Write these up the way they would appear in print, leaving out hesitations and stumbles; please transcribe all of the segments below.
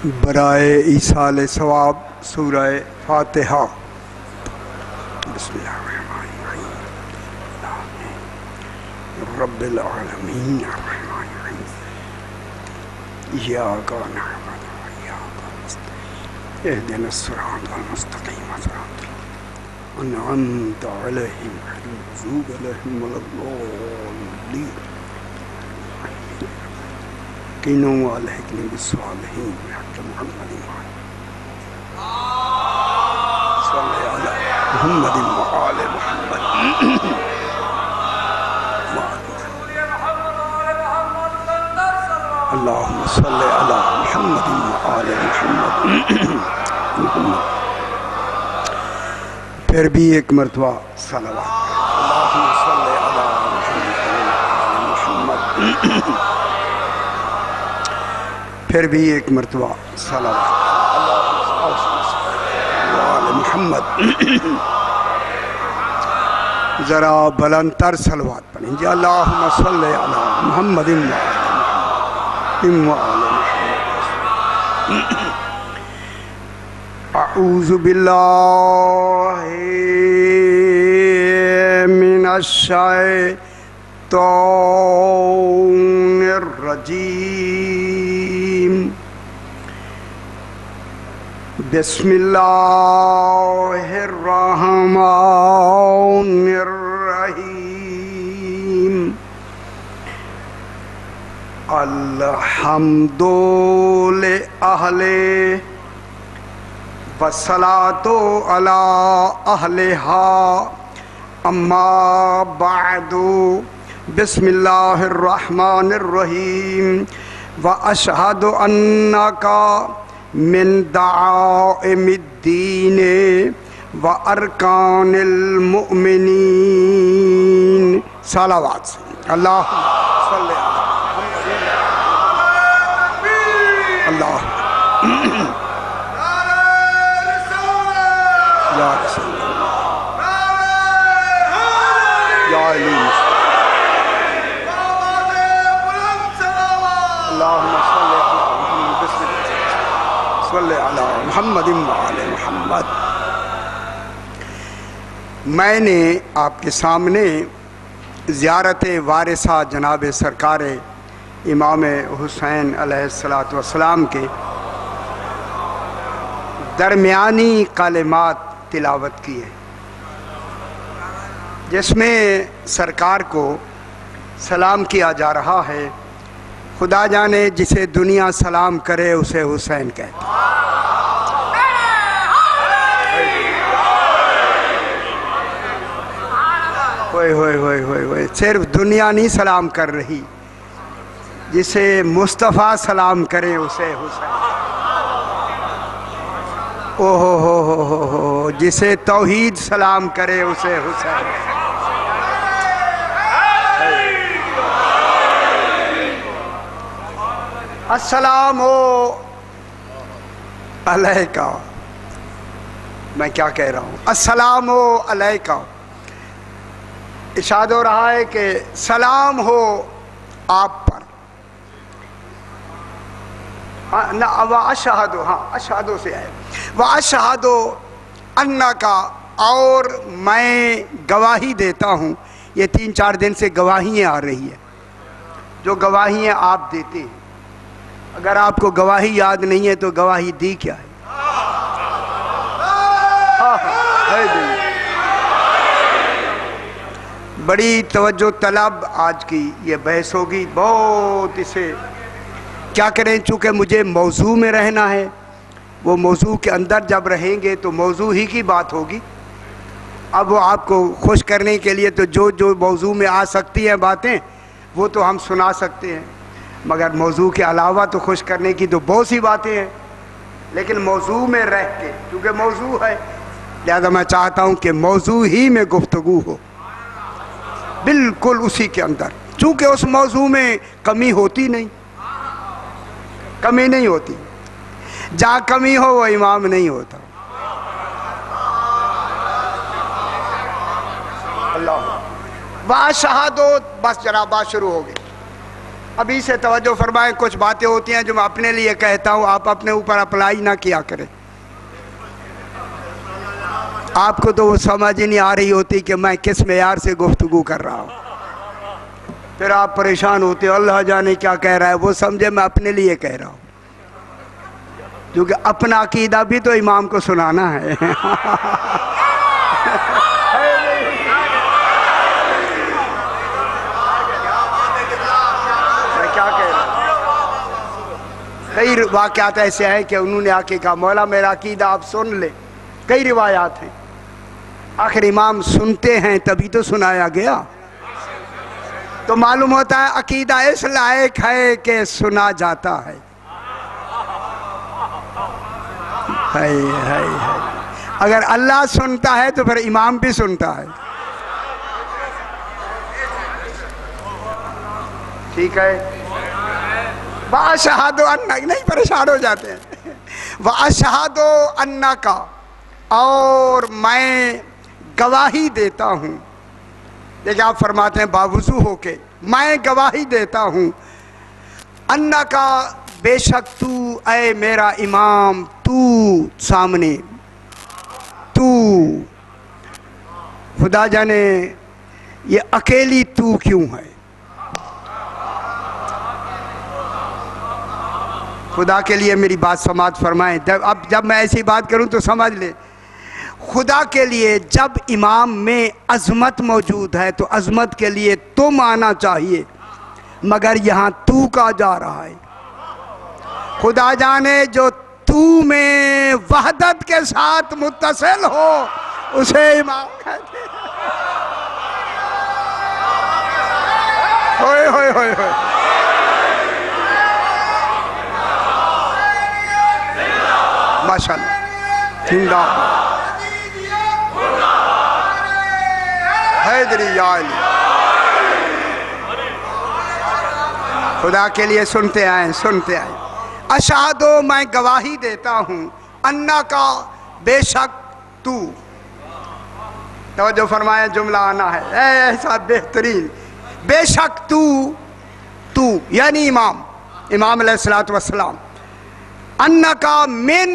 برائے ایصال ثواب سورہ فاتحہ۔ بسم اللہ الرحمن الرحیم رب العالمین الرحمن الرحیم ایاک نعبد و ایاک نستعین اہدنا الصراط المستقیم صراط الذین انعمت علیہم غیر المغضوب علیہم ولا الضالین کینوں والحقنی بالصالحین بحق محمد صلی علی محمد وآل محمد اللہم صلی علی محمد وآل محمد پھر بھی ایک مرتبہ صلوات اللہم صلی علی محمد پھر بھی ایک مرتبہ صلوات محمد ذرا بلند تر صلوات پڑھیں جی اللہم صلی علی محمد اعوذ باللہ من الشیطان الرجیم بسم اللہ الرحمن الرحیم الحمد لأہل والصلاة علی اہلہا اما بعد بسم اللہ الرحمن الرحیم واشہد انکا من دعائم الدین وارکان المؤمنین صلوات سے اللہم صلی اللہ یا رسول یا علی اللہم صلی علی محمد وعلی محمد۔ میں نے آپ کے سامنے زیارت وارثہ جناب سرکار امام حسین علیہ السلام کے درمیانی کلمات تلاوت کی ہے، جس میں سرکار کو سلام کیا جا رہا ہے۔ خدا جانے جسے دنیا سلام کرے اسے حسین کہتے ہیں۔ ہوئے ہوئے ہوئے ہوئے ہوئے صرف دنیا نہیں سلام کر رہی، جسے مصطفیٰ سلام کرے اسے حسین، او ہو جسے توحید سلام کرے اسے حسین۔ السلام علیکہ، میں کیا کہہ رہا ہوں، السلام علیکہ، ارشاد ہو رہا ہے کہ سلام ہو آپ پر۔ وَأَشْهَدُ، ہاں اشہدو سے ہے، وَأَشْهَدُ أَنَّكَ، اور میں گواہی دیتا ہوں۔ یہ 3-4 دن سے گواہیاں آ رہی ہیں، جو گواہیاں آپ دیتے ہیں۔ اگر آپ کو گواہی یاد نہیں ہے تو گواہی دی کیا ہے؟ بڑی توجہ طلب آج کی یہ بحث ہوگی، بہت اسے کیا کریں، چونکہ مجھے موضوع میں رہنا ہے، وہ موضوع کے اندر جب رہیں گے تو موضوع ہی کی بات ہوگی۔ اب وہ آپ کو خوش کرنے کے لیے تو جو موضوع میں آ سکتی ہیں باتیں وہ تو ہم سنا سکتے ہیں، مگر موضوع کے علاوہ تو خوش کرنے کی تو بہت سی باتیں ہیں، لیکن موضوع میں رہ کے، کیونکہ موضوع ہے، لہذا میں چاہتا ہوں کہ موضوع ہی میں گفتگو ہو، بالکل اسی کے اندر، چونکہ اس موضوع میں کمی ہوتی نہیں، کمی نہیں ہوتی، جہاں کمی ہو وہ امام نہیں ہوتا۔ اللہ واشہدو، بس جناب بات شروع ہو گئی۔ ابھی سے توجہ فرمائیں، کچھ باتیں ہوتی ہیں جو میں اپنے لیے کہتا ہوں، آپ اپنے اوپر اپلائی نہ کیا کریں. آپ کو تو وہ سمجھ ہی نہیں آ رہی ہوتی کہ میں کس معیار سے گفتگو کر رہا ہوں. پھر آپ پریشان ہوتے ہو اللہ جانے کیا کہہ رہا ہے. وہ سمجھے میں اپنے لیے کہہ رہا ہوں، کیونکہ اپنا عقیدہ بھی تو امام کو سنانا ہے. کیا کہہ رہا ہوں؟ کئی واقعات ایسے ہیں کہ انہوں نے آ کے کہا مولا میرا عقیدہ آپ سن لیں. کئی روایات ہیں. آخر امام سنتے ہیں تبھی تو سنایا گیا. تو معلوم ہوتا ہے عقیدہ اس لائق ہے کہ سنا جاتا ہے. اگر اللہ سنتا ہے تو پھر امام بھی سنتا ہے. ٹھیک ہے. وَأَشْهَدُ أَنَّكَ، نہیں پریشان ہو جاتے ہیں. وَأَشْهَدُ أَنَّكَ، اور میں گواہی دیتا ہوں. دیکھیں آپ فرماتے ہیں باوضو ہو کے میں گواہی دیتا ہوں. انکا، بے شک تو اے میرا امام، تو سامنے تو. خدا جانے یہ اکیلی تو کیوں ہے. خدا کے لیے میری بات سماعت فرمائیں. اب جب میں ایسی بات کروں تو سمجھ لیں. خدا کے لیے جب امام میں عظمت موجود ہے تو عظمت کے لیے تم آنا چاہیے، مگر یہاں تو کا جا رہا ہے. خدا جانے جو تو میں وحدت کے ساتھ متصل ہو اسے امام کہتے ہیں. ہوئے ہوئے ہوئے ہوئے. ماشاءاللہ. زندہ حیدری یا علی. خدا کے لیے سنتے آئیں سنتے آئیں. اشہدو، میں گواہی دیتا ہوں. انکا، بے شک تو. توجہ فرمائے جملہ آنا ہے ایسا بہترین. بے شک تو یعنی امام علیہ السلام. انکا من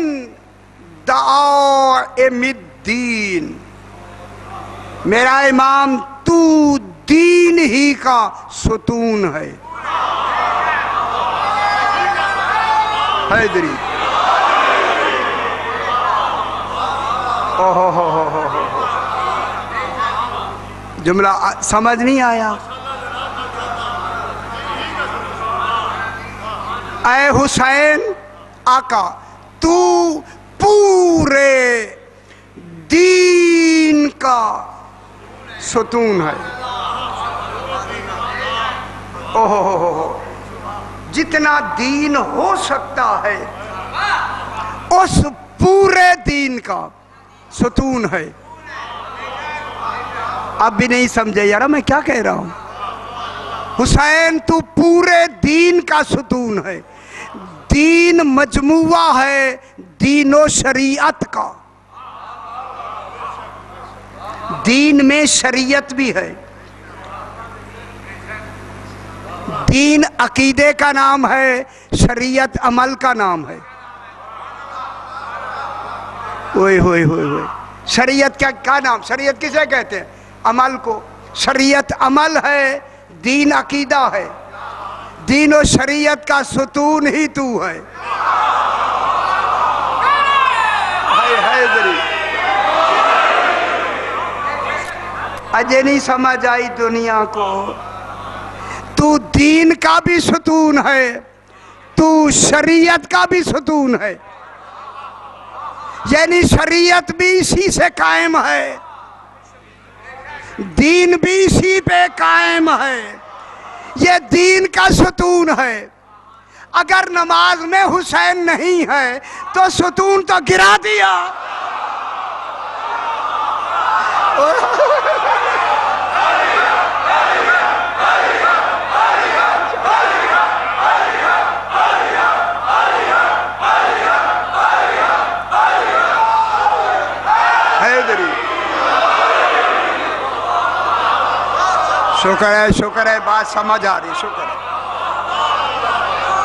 دعائم الدین، میرا امام تو دین ہی کا ستون ہے. حیدری. جملہ سمجھ نہیں آیا. اے حسین آقا، تو پورے دین کا ستون ہے. جتنا دین ہو سکتا ہے اس پورے دین کا ستون ہے. اب بھی نہیں سمجھے یار میں کیا کہہ رہا ہوں. حسین تو پورے دین کا ستون ہے. دین مجموعہ ہے دین و شریعت کا. دین میں شریعت بھی ہے. دین عقیدے کا نام ہے، شریعت عمل کا نام ہے. اوئے ہوئے ہوئے ہوئے. شریعت کیا نام؟ شریعت کسے کہتے ہیں؟ عمل کو. شریعت عمل ہے، دین عقیدہ ہے. دین و شریعت کا ستون ہی تو ہے. اجے نہیں سمجھ آئی دنیا کو. تو دین کا بھی ستون ہے، تو شریعت کا بھی ستون ہے. یعنی شریعت بھی اسی سے قائم ہے، دین بھی اسی پہ قائم ہے. یہ دین کا ستون ہے. اگر نماز میں حسین نہیں ہے تو ستون تو گرا دیا. شکر ہے بات سمجھ آ رہی. شکر ہے.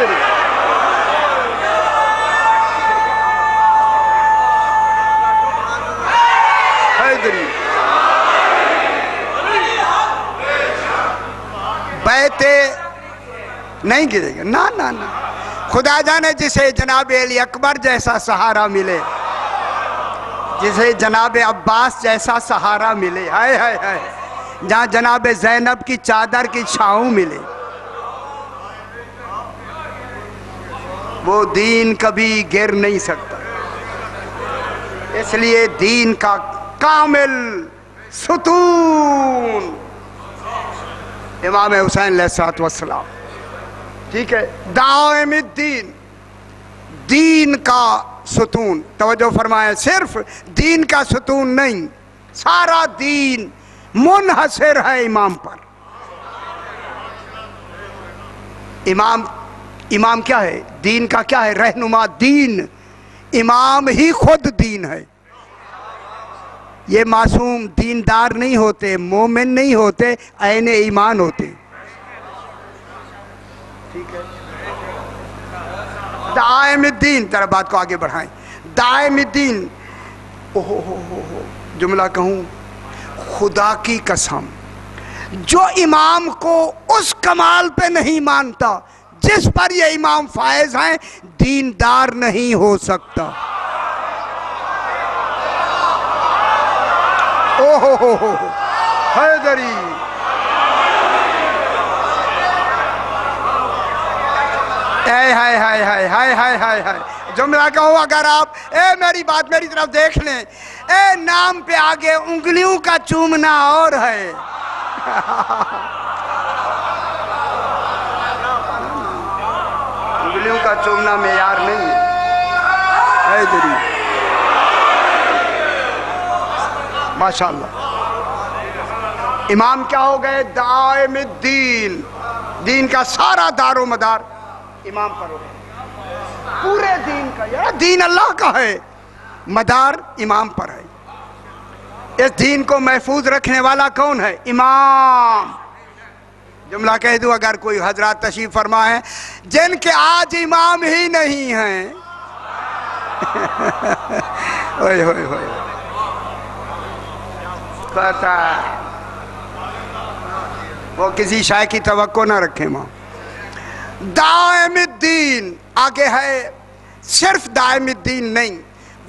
حیدری حیدری بیت نہیں گرے گا، نا نا نا. خدا جانے جسے جناب علی اکبر جیسا سہارا ملے، جسے جناب عباس جیسا سہارا ملے، ہائے ہائے ہائے، جہاں جناب زینب کی چادر کی چھاؤں ملے، وہ دین کبھی گر نہیں سکتا. اس لیے دین کا کامل ستون امام حسین علیہ السلام، ٹھیک ہے، دائم الدین، دین کا ستون. توجہ فرمائیں، صرف دین کا ستون نہیں، سارا دین منحصر ہے امام پر. امام کیا ہے؟ دین کا کیا ہے؟ رہنما دین. امام ہی خود دین ہے. یہ معصوم دیندار نہیں ہوتے، مومن نہیں ہوتے، عین ایمان ہوتے. ٹھیک ہے، دائم الدین. ذرا بات کو آگے بڑھائیں. دائم الدین، جملہ کہوں، خدا کی قسم، جو امام کو اس کمال پہ نہیں مانتا جس پر یہ امام فائز ہیں، دیندار نہیں ہو سکتا. حیدری ہائے ہائے ہائے ہائے ہائے ہائے ہائے ہائے. جملہ کہو، اگر آپ میری بات میری طرف دیکھ لیں، نام پہ آگے انگلیوں کا چومنا اور ہے. انگلیوں کا چومنا معیار نہیں ہے. حیدری ماشاءاللہ. امام کیا ہو گئے؟ دائم الدین. دین کا سارا دار و مدار امام پر ہو گیا. پورے دین کا، یار دین اللہ کا ہے، مدار امام پر ہے. اس دین کو محفوظ رکھنے والا کون ہے؟ امام. جملہ کہہ دوں، اگر کوئی حضرات تشریف فرما ہے جن کے آج امام ہی نہیں ہیں. اوئے ہوئے ہوئے، پتہ وہ کسی شے کی توقع نہ رکھیں. ماں دائم الدین آگے ہے. صرف دائم الدین نہیں،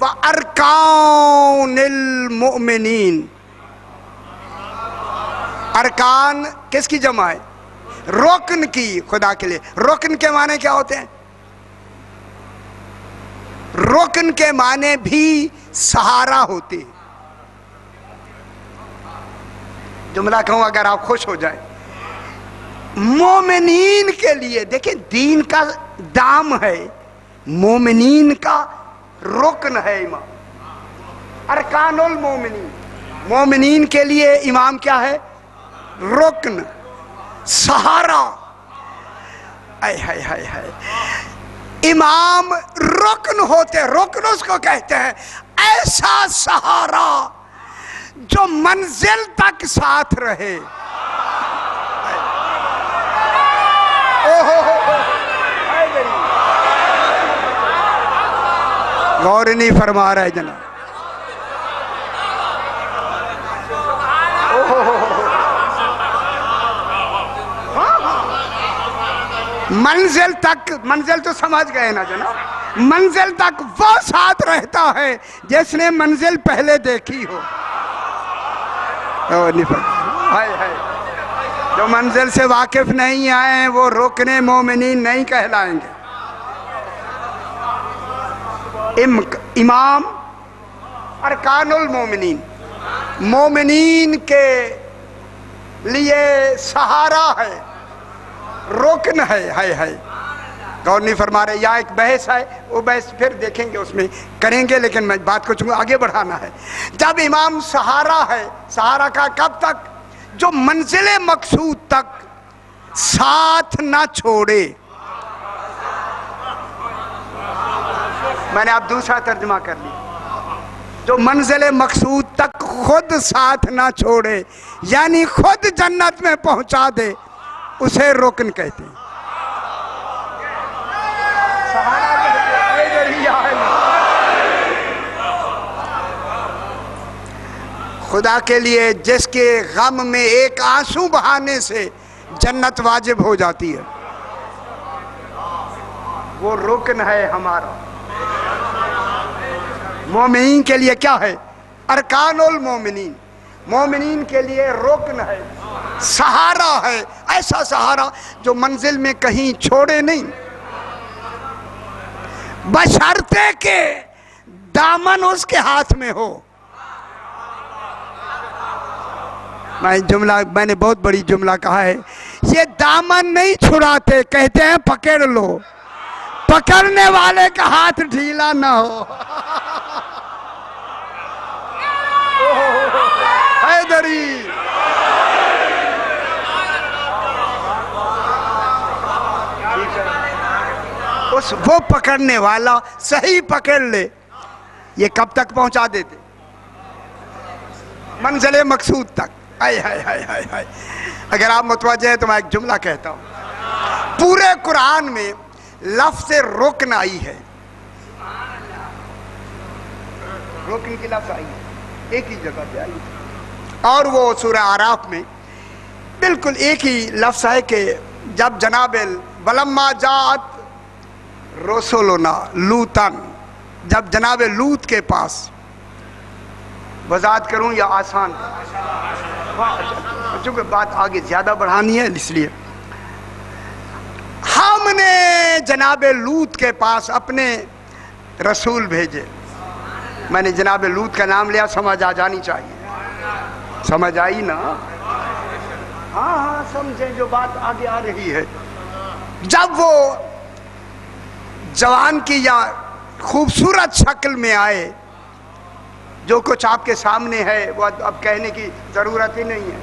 وَأَرْكَانِ الْمُؤْمِنِينَ. ارکان کس کی جمع ہے؟ رکن کی. خدا کے لیے رکن کے معنی کیا ہوتے ہیں؟ رکن کے معنی بھی سہارا ہوتے ہیں. جملہ کہوں اگر آپ خوش ہو جائیں، مومنین کے لیے دیکھیں، دین کا دام ہے، مومنین کا رکن ہے امام. ارکان المومنین، مومنین کے لیے امام کیا ہے؟ رکن، سہارا. اے ہائے ہائے ہائے، امام رکن ہوتے. رکن اس کو کہتے ہیں ایسا سہارا جو منزل تک ساتھ رہے. غور نہیں فرما رہے جناب. منزل تک، منزل تو سمجھ گئے نا جناب، منزل تک وہ ساتھ رہتا ہے جس نے منزل پہلے دیکھی ہو. جو منزل سے واقف نہیں آئے وہ رکن مومنین نہیں کہلائیں گے. امام ارکان المومنین، مومنین کے لیے سہارا ہے، رکن ہے. غور نہیں فرما رہے. یا ایک بحث ہے، وہ بحث پھر دیکھیں گے، اس میں کریں گے، لیکن میں بات کو چونکہ آگے بڑھانا ہے. جب امام سہارا ہے، سہارا کا کب تک؟ جو منزل مقصود تک ساتھ نہ چھوڑے. میں نے اب دوسرا ترجمہ کر لی. جو منزل مقصود تک خود ساتھ نہ چھوڑے، یعنی خود جنت میں پہنچا دے، اسے رکن کہتے ہیں. خدا کے لیے جس کے غم میں ایک آنسو بہانے سے جنت واجب ہو جاتی ہے، وہ رکن ہے ہمارا۔ مومنین کے لیے کیا ہے؟ ارکان المومنین، مومنین کے لیے رکن ہے، سہارا ہے، ایسا سہارا جو منزل میں کہیں چھوڑے نہیں، بشرطے کہ دامن اس کے ہاتھ میں ہو۔ میں نے بہت بڑی جملہ کہا ہے، یہ دامن نہیں چھڑاتے، کہتے ہیں پکڑ لو، پکڑنے والے کا ہاتھ ڈھیلا نہ ہو۔ حیدری وہ پکڑنے والا صحیح پکڑ لے، یہ کب تک پہنچا دیتے؟ منزل مقصود تک۔ اگر آپ متوجہ ہیں تو میں ایک جملہ کہتا ہوں، پورے قرآن میں لفظ رکن آئی ہے، رکن کی لفظ آئی ہے، ایک ہی جگہ پہ آئی ہے، اور وہ سورہ اعراف میں بالکل ایک ہی لفظ ہے کہ جب جناب ولما جاءت رسولنا لوطن، جب جناب لوط کے پاس، وضاحت کروں یا آسان؟ چونکہ بات آگے زیادہ بڑھانی ہے اس لیے ہم نے جناب لوط کے پاس اپنے رسول بھیجے۔ میں نے جناب لوط کا نام لیا، سمجھ آ جانی چاہیے، سمجھ آئی نا؟ ہاں سمجھیں جو بات آگے آ رہی ہے۔ جب وہ جوان کی یا خوبصورت شکل میں آئے، جو کچھ آپ کے سامنے ہے وہ اب کہنے کی ضرورت ہی نہیں ہے۔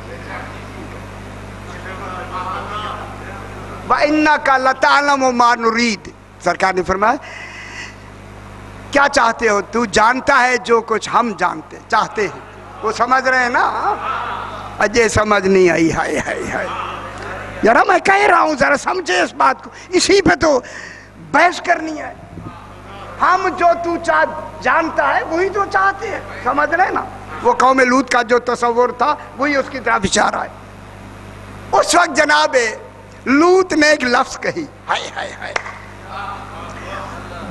وَإِنَّكَ لَتَعْلَمُ مَا نُرِيدُ، سرکار نے فرمایا کیا چاہتے ہو؟ تو جانتا ہے جو کچھ ہم چاہتے ہیں۔ وہ سمجھ رہے ہیں نا؟ اجے سمجھ نہیں آئی، ہائے ہائے ہائے یار، میں کہہ رہا ہوں ذرا سمجھے اس بات کو، اسی پہ تو بحث کرنی ہے۔ ہم جو تو جانتا ہے وہی تو چاہتے ہیں، سمجھ رہے نا؟ وہ قوم لوط کا جو تصور تھا وہی اس کی طرف اشارہ ہے۔ اس وقت جناب لوط نے ایک لفظ کہی، ہائے ہائے ہائے،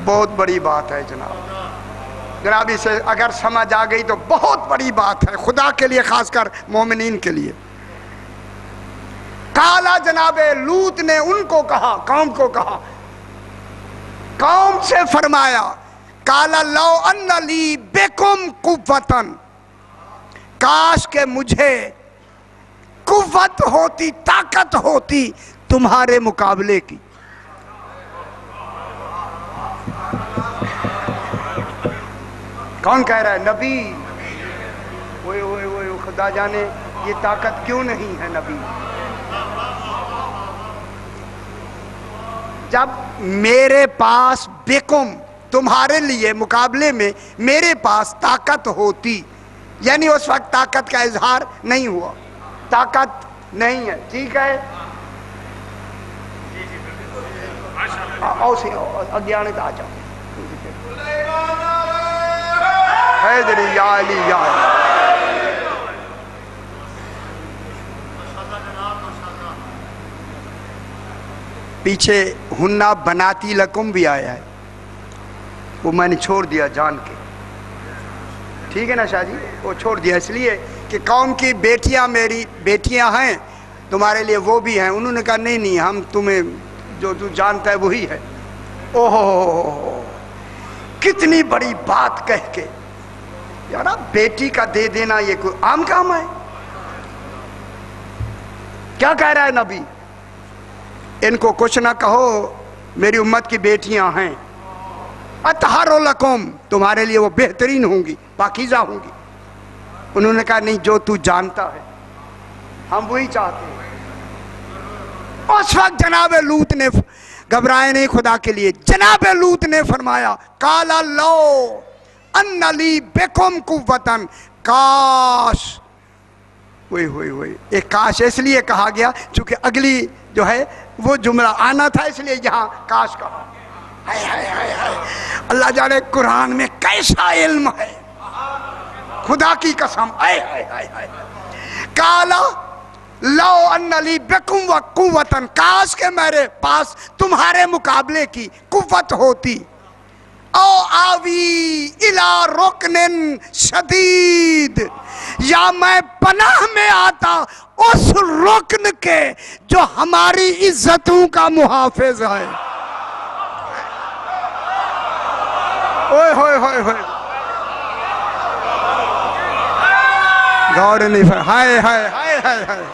بہت بڑی بات ہے جناب اسے اگر سمجھ آ گئی تو بہت بڑی بات ہے خدا کے لیے، خاص کر مومنین کے لیے۔ کالا، جناب لوط نے ان کو کہا، قوم کو کہا، قوم سے فرمایا، کالا لو ان لی بکم قوتن، کاش کہ مجھے قوت ہوتی، طاقت ہوتی تمہارے مقابلے کی۔ کون کہہ رہا ہے؟ نبی۔ اوئے اوئے اوئے، خدا جانے یہ طاقت کیوں نہیں ہے نبی۔ جب میرے پاس بکم، تمہارے لیے مقابلے میں میرے پاس طاقت ہوتی، یعنی اس وقت طاقت کا اظہار نہیں ہوا، طاقت نہیں ہے، ٹھیک ہے؟ اگیانت آ جاؤ، حیدری یا علی یا علی۔ پیچھے ہننا بناتی لکم بھی آیا ہے، وہ میں نے چھوڑ دیا جان کے، ٹھیک ہے نا شاہ جی؟ وہ چھوڑ دیا اس لیے کہ قوم کی بیٹیاں میری بیٹیاں ہیں، تمہارے لیے وہ بھی ہیں۔ انہوں نے کہا نہیں نہیں، ہم تمہیں جو تو جانتا ہے وہی ہے۔ اوہ کتنی بڑی بات کہہ کے یار، بیٹی کا دے دینا یہ کوئی عام کام ہے؟ کیا کہہ رہا ہے نبی؟ ان کو کچھ نہ کہو، میری امت کی بیٹیاں ہیں، اطہر لکم، تمہارے لیے وہ بہترین ہوں گی، پاکیزہ ہوں گی۔ انہوں نے کہا نہیں، جو تو جانتا ہے ہم وہی چاہتے ہیں۔ اس وقت جناب لوط نے، گھبرائے نہیں خدا کے لیے، جناب لوط نے فرمایا، کالا لو ان لی بکم قوتن، کاش، ہوئے ہوئے ہوئے، ایک کاش اس لیے کہا گیا چونکہ اگلی جو ہے وہ جملہ آنا تھا، اس لیے یہاں کاش کہا۔ ہائے ہائے ہائے ہائے، اللہ جانے قرآن میں کیسا علم ہے، خدا کی قسم، اے اے اے اے، کالا لو ان لی بکم و قوتن، کاش کہ میرے پاس تمہارے مقابلے کی قوت ہوتی، او آوی الی رکن شدید، یا میں پناہ میں آتا اس رکن کے جو ہماری عزتوں کا محافظ ہے۔ اوئے ہوئے ہوئے ہوئے، غور نہیں فرمایا، ہائے ہائے ہائے ہائے ہائے،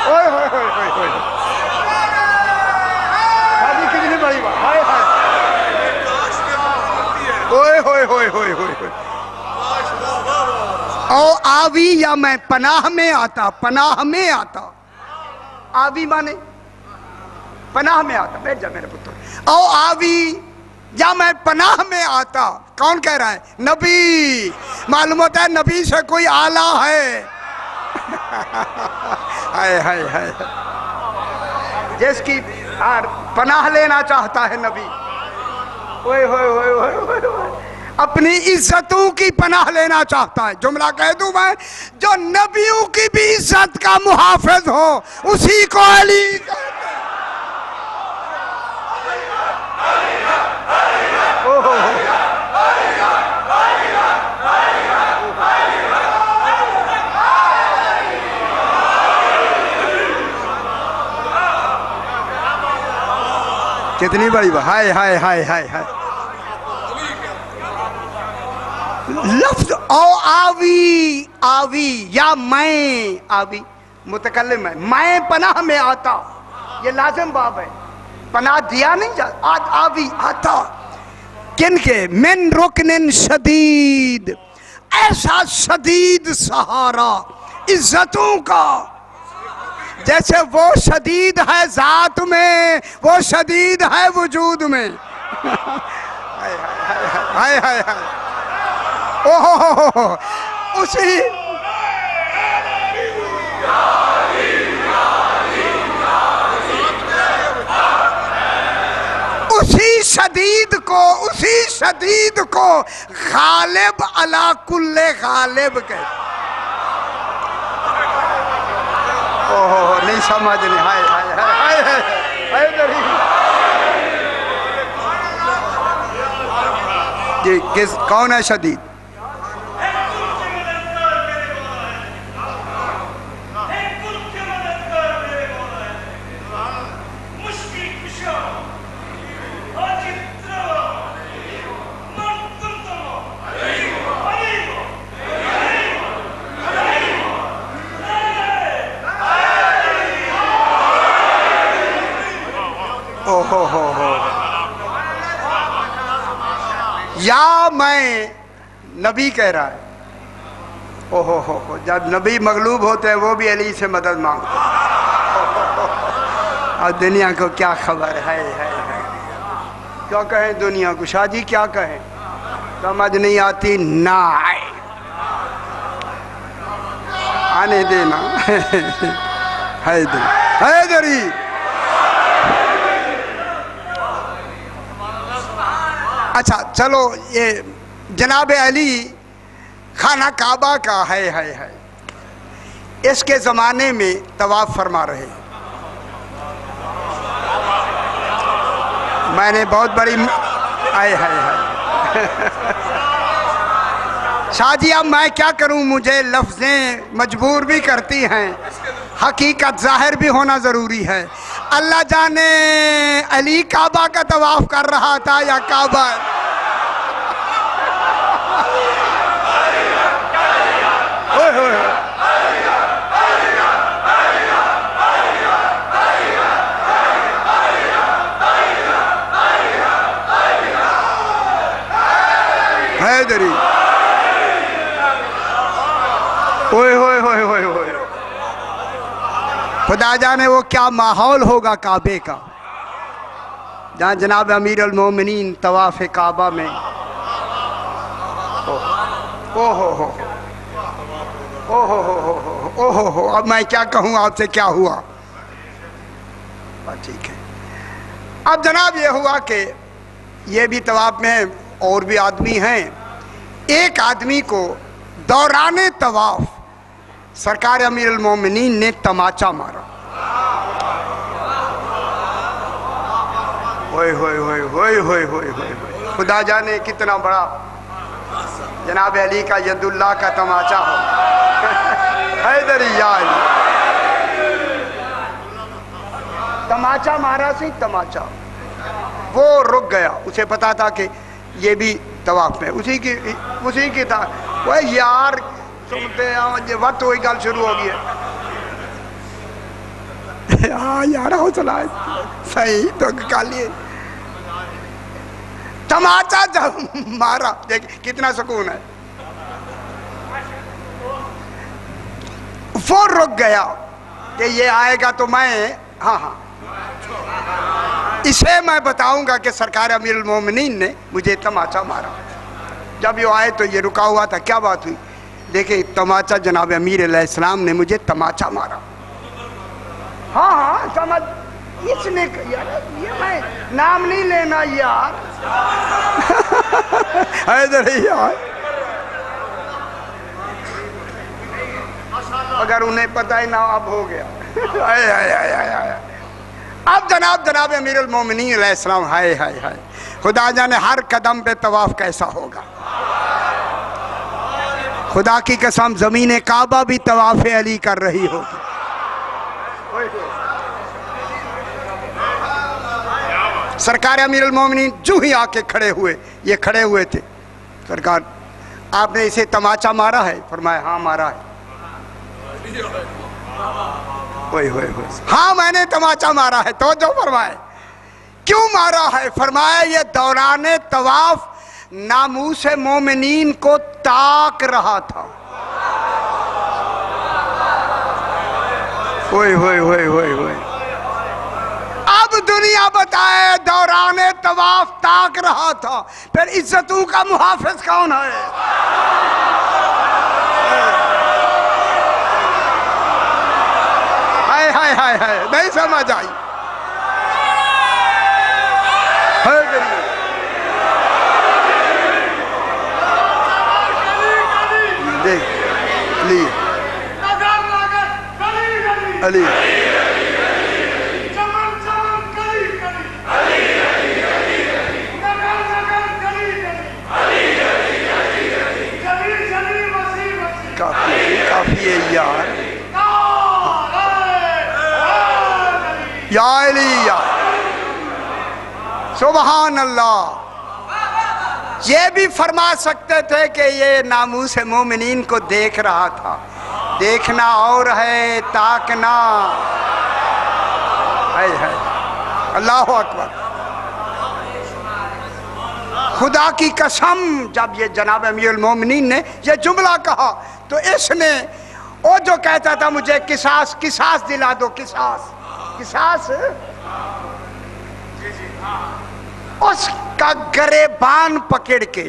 اوئے ہوئے ہوئے ہوئے ہوئے، شادی کتنی بڑی بات، ہائے ہائے، اوئے ہوئے ہوئے ہوئے ہوئے، او آوی یا میں پناہ میں آتا، پناہ میں آتا، آوی مانے پناہ میں آتا، بیٹھ جا میرے پتر، او آوی یا میں پناہ میں آتا، کون کہہ رہا ہے؟ نبی، معلوم ہوتا ہے نبی سے کوئی اعلیٰ ہے، ہائے ہائے ہائے، جس کی پناہ لینا چاہتا ہے نبی، اوئے ہوئے ہوئے ہوئے ہوئے، اپنی عزتوں کی پناہ لینا چاہتا ہے۔ جملہ کہہ دوں میں، جو نبیوں کی بھی عزت کا محافظ ہو اسی کو علی کہتے ہیں۔ کتنی بڑی بات، ہائے ہائے ہائے ہائے ہائے، لفظ او آوی، آوی یا میں، آوی متکلم ہے، میں پناہ میں آتا، یہ لازم باب ہے، پناہ دیا نہیں جاتا، آوی آتا، کن کے؟ من رکن شدید، ایسا شدید سہارا عزتوں کا، جیسے وہ شدید ہے ذات میں، وہ شدید ہے وجود میں، ہائے ہائے ہائے، اوہ اسی شدید کو غالب علی کل غالب کہتے، اوہ نہیں سمجھنے، ہائے ہائے ہائے ہائے ہائے دری، جی کون ہے شدید؟ یا میں، نبی کہہ رہا ہے، اوہ ہو، جب نبی مغلوب ہوتے ہیں وہ بھی علی سے مدد مانگتے ہیں، اور دنیا کو کیا خبر ہے، کیا کہیں دنیا کو، شاہ جی کیا کہیں، سمجھ نہیں آتی، نہ آنے دینا، حیدری، اچھا چلو، یہ جناب علی خانہ کعبہ کا ہے، اس کے زمانے میں طواف فرما رہے، میں نے بہت بڑی شاہ جی اب میں کیا کروں، مجھے لفظیں مجبور بھی کرتی ہیں، حقیقت ظاہر بھی ہونا ضروری ہے، اللہ جانے علی کعبہ کا طواف کر رہا تھا یا کعبہ، حیدری، اوئے ہوئے ہوئے ہوئے ہوئے، خدا جانے وہ کیا ماحول ہوگا کعبے کا، جہاں جناب امیر المومنین طواف کعبہ میں، اب میں کیا کہوں آپ سے، کیا ہوا، ٹھیک ہے، اب جناب یہ ہوا کہ یہ بھی طواف میں اور بھی آدمی ہیں، ایک آدمی کو دوران طواف سرکار امیر المومنین نے تماچا مارا. ہوئے ہوئے ہوئے ہوئے ہوئے ہوئے ہوئے, خدا جانے کتنا بڑا جناب علی کا ید اللہ کا تماچا ہو. حیدری یا علی, تماچا مارا سی تماچا. وہ رک گیا, اسے پتا تھا کہ یہ بھی طواف میں اسی کی تھا. وہ یار سنتے ہیں وقت وہی گل شروع ہو گئی ہے. ہاں یار حوصلہ ہے صحیح تو کالیے تماچا جب مارا دیکھ کتنا سکون ہے. وہ رک گیا کہ یہ آئے گا تو میں ہاں اسے میں بتاؤں گا کہ سرکار امیر المومنین نے مجھے تماچا مارا. جب یہ آئے تو یہ رکا ہوا تھا. کیا بات ہوئی؟ دیکھیں تماچا جناب امیر علیہ السلام نے مجھے تماچا مارا. ہاں سمجھ اس نے یار یہ میں نام نہیں لینا یار. ادھر ہی یار اگر انہیں پتہ ہی نہ اب ہو گیا. اب جناب امیر المومنین علیہ السلام ہائے ہائے ہائے, خدا جانے ہر قدم پہ طواف کیسا ہوگا. خدا کی قسم زمین کعبہ بھی طواف علی کر رہی ہوگی. سرکار امیر المومنین جو ہی آ کے کھڑے ہوئے, یہ کھڑے ہوئے تھے. سرکار آپ نے اسے تماچا مارا ہے؟ فرمایا ہاں مارا ہے. ہاں میں نے تماچا مارا ہے. توجہ فرمائے کیوں مارا ہے؟ فرمایا یہ دوران طواف ناموس مومنین کو تاک رہا تھا. ہوئے ہوئے ہوئے ہوئے ہوئے. اب دنیا بتائے دوران طواف تاک رہا تھا, پھر عزتوں کا محافظ کون ہے؟ ہائے ہائے ہائے ہائے, نہیں سمجھ آئی. دیکھ علی علی کافی ہے یار. یا علی یا سبحان اللہ. یہ بھی فرما سکتے تھے کہ یہ ناموس مومنین کو دیکھ رہا تھا. دیکھنا اور ہے تاکنا. اللہ اکبر. خدا کی قسم جب یہ جناب امیر المومنین نے یہ جملہ کہا تو اس نے وہ جو کہتا تھا مجھے قصاص دلا دو, قصاص اس کا گریبان پکڑ کے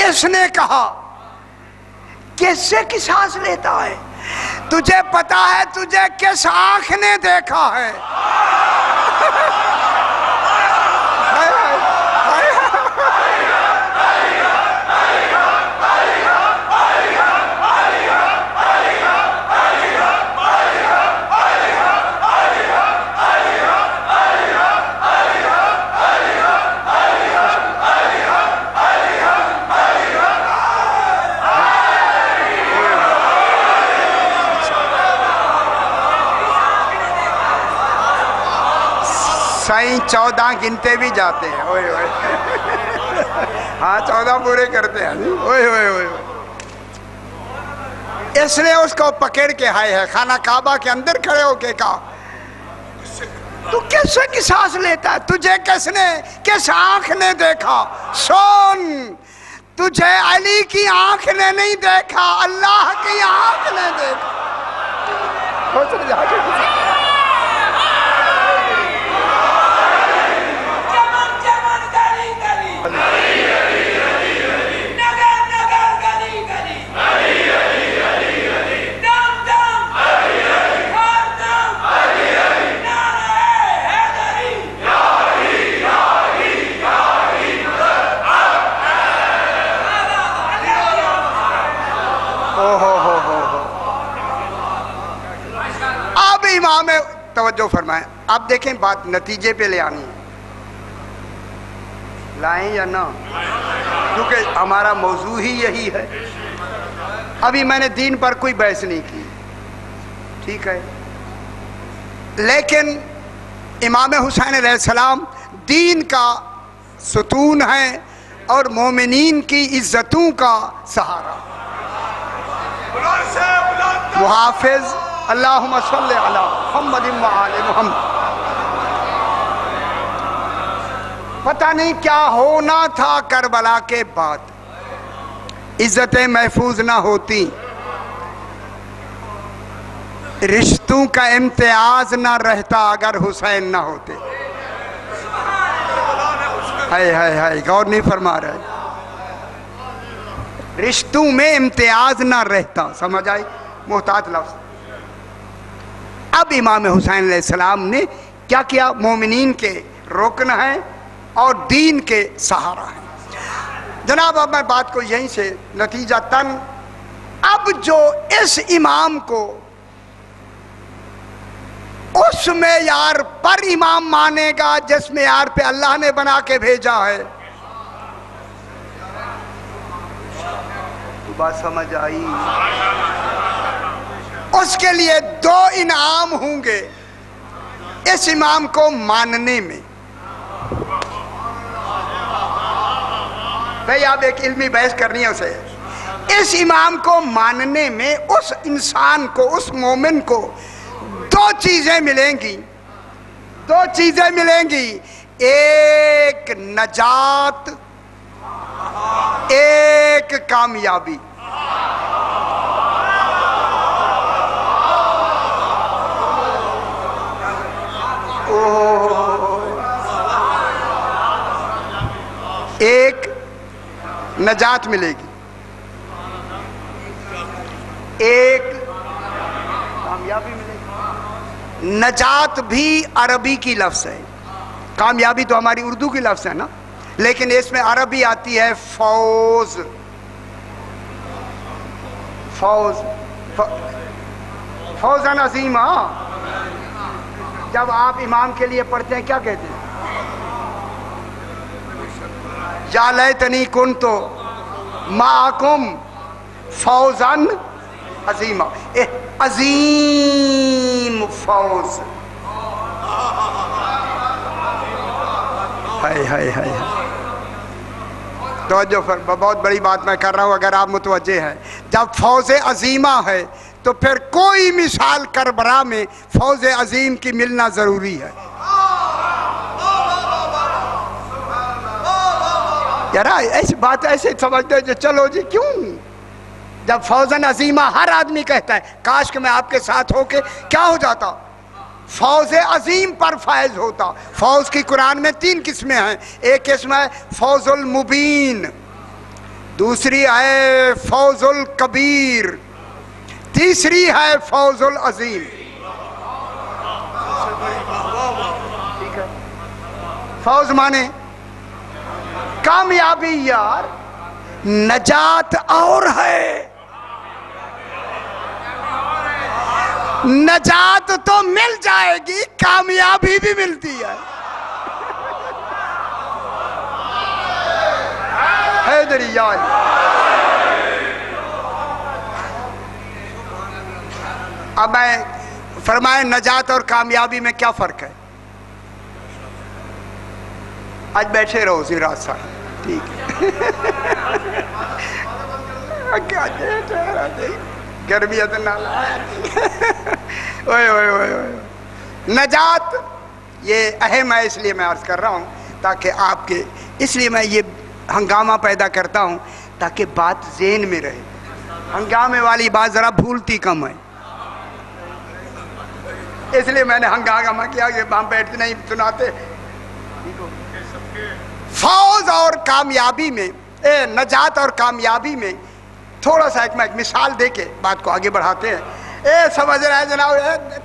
اس نے کہا کس سے قصاص لیتا ہے؟ تجھے پتا ہے تجھے کس آنکھ نے دیکھا ہے؟ سائیں 14 گنتے بھی جاتے ہیں. اوئے اوئے ہاں 14 پورے کرتے ہیں. اوئے اوئے اوئے. اس نے اس کو پکڑ کے ہائے خانہ کعبہ کے اندر کھڑے ہو کے کہا تو کس سے قصاص لیتا ہے؟ تجھے کس آنکھ نے دیکھا؟ سن, تجھے علی کی آنکھ نے نہیں دیکھا, اللہ کی آنکھ نے دیکھا. امام توجہ فرمائیں. اب دیکھیں بات نتیجے پہ لے آنی ہے. لائیں یا نہ؟ کیونکہ ہمارا موضوع ہی یہی ہے. ابھی میں نے دین پر کوئی بحث نہیں کی، ٹھیک ہے، لیکن امام حسین علیہ السلام دین کا ستون ہیں اور مومنین کی عزتوں کا سہارا، محافظ. اللہم صلی علی محمد و آل محمد. پتہ نہیں کیا ہونا تھا کربلا کے بعد، عزتیں محفوظ نہ ہوتی، رشتوں کا امتیاز نہ رہتا اگر حسین نہ ہوتے. ہائے ہائے ہائے، غور نہیں فرما رہے. رشتوں میں امتیاز نہ رہتا، سمجھ آئی؟ محتاط لفظ. اب امام حسین علیہ السلام نے کیا کیا؟ مومنین کے رکن ہیں اور دین کے سہارا ہیں. جناب اب میں بات کو یہیں سے نتیجہ تن، اب جو اس امام کو اس معیار پر امام مانے گا جس معیار پہ اللہ نے بنا کے بھیجا ہے، تو بات سمجھ آئی؟ اس کے لیے دو انعام ہوں گے اس امام کو ماننے میں. بھئی آپ ایک علمی بحث کرنی ہے اسے. اس امام کو ماننے میں اس انسان کو، اس مومن کو دو چیزیں ملیں گی. دو چیزیں ملیں گی، ایک نجات، ایک کامیابی. ایک نجات ملے گی، ایک کامیابی ملے گی. نجات بھی عربی کی لفظ ہے، کامیابی تو ہماری اردو کی لفظ ہے نا، لیکن اس میں عربی آتی ہے فوز. فوز، فوزن عظیمہ. جب آپ امام کے لیے پڑھتے ہیں کیا کہتے ہیں؟ یا لیتنی کنتو معکم فوزن عظیمہ. عظیم فوز. ہائے ہائے ہائے. توجہ بہت بڑی بات میں کر رہا ہوں اگر آپ متوجہ ہیں. جب فوز عظیمہ ہے تو پھر کوئی مثال کربلا میں فوز عظیم کی ملنا ضروری ہے. یار ایسی بات ایسے سمجھتے جو چلو جی کیوں؟ جب فوزن عظیمہ ہر آدمی کہتا ہے، کاش کہ میں آپ کے ساتھ ہو کے کیا ہو جاتا؟ فوز عظیم پر فائز ہوتا. فوز کی قرآن میں 3 قسمیں ہیں. ایک قسم ہے فوز المبین، دوسری ہے فوز الکبیر، تیسری ہے فوز العظیم. فوز مانے کامیابی. یار نجات اور ہے، نجات تو مل جائے گی، کامیابی بھی ملتی ہے. حیدری یار اب میں فرمائیں نجات اور کامیابی میں کیا فرق ہے؟ آج بیٹھے رہو زیرات صاحب، ٹھیک ہے؟ گرمی نجات یہ اہم ہے، اس لیے میں عرض کر رہا ہوں تاکہ آپ کے، اس لیے میں یہ ہنگامہ پیدا کرتا ہوں تاکہ بات ذہن میں رہے. ہنگامے والی بات ذرا بھولتی کم ہے، اس لیے میں نے ہنگامہ کیا کہ ہم بیٹھتے نہیں سناتے. فوز اور کامیابی میں، نجات اور کامیابی میں تھوڑا سا ایک مثال دے کے بات کو آگے بڑھاتے ہیں. سمجھ رہے ہیں جناب؟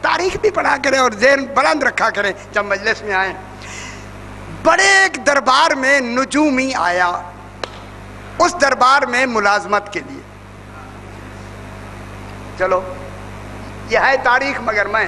تاریخ بھی پڑھا کریں اور ذہن بلند رکھا کریں جب مجلس میں آئیں. بڑے ایک دربار میں نجومی آیا، اس دربار میں ملازمت کے لیے. چلو یہ ہے تاریخ، مگر میں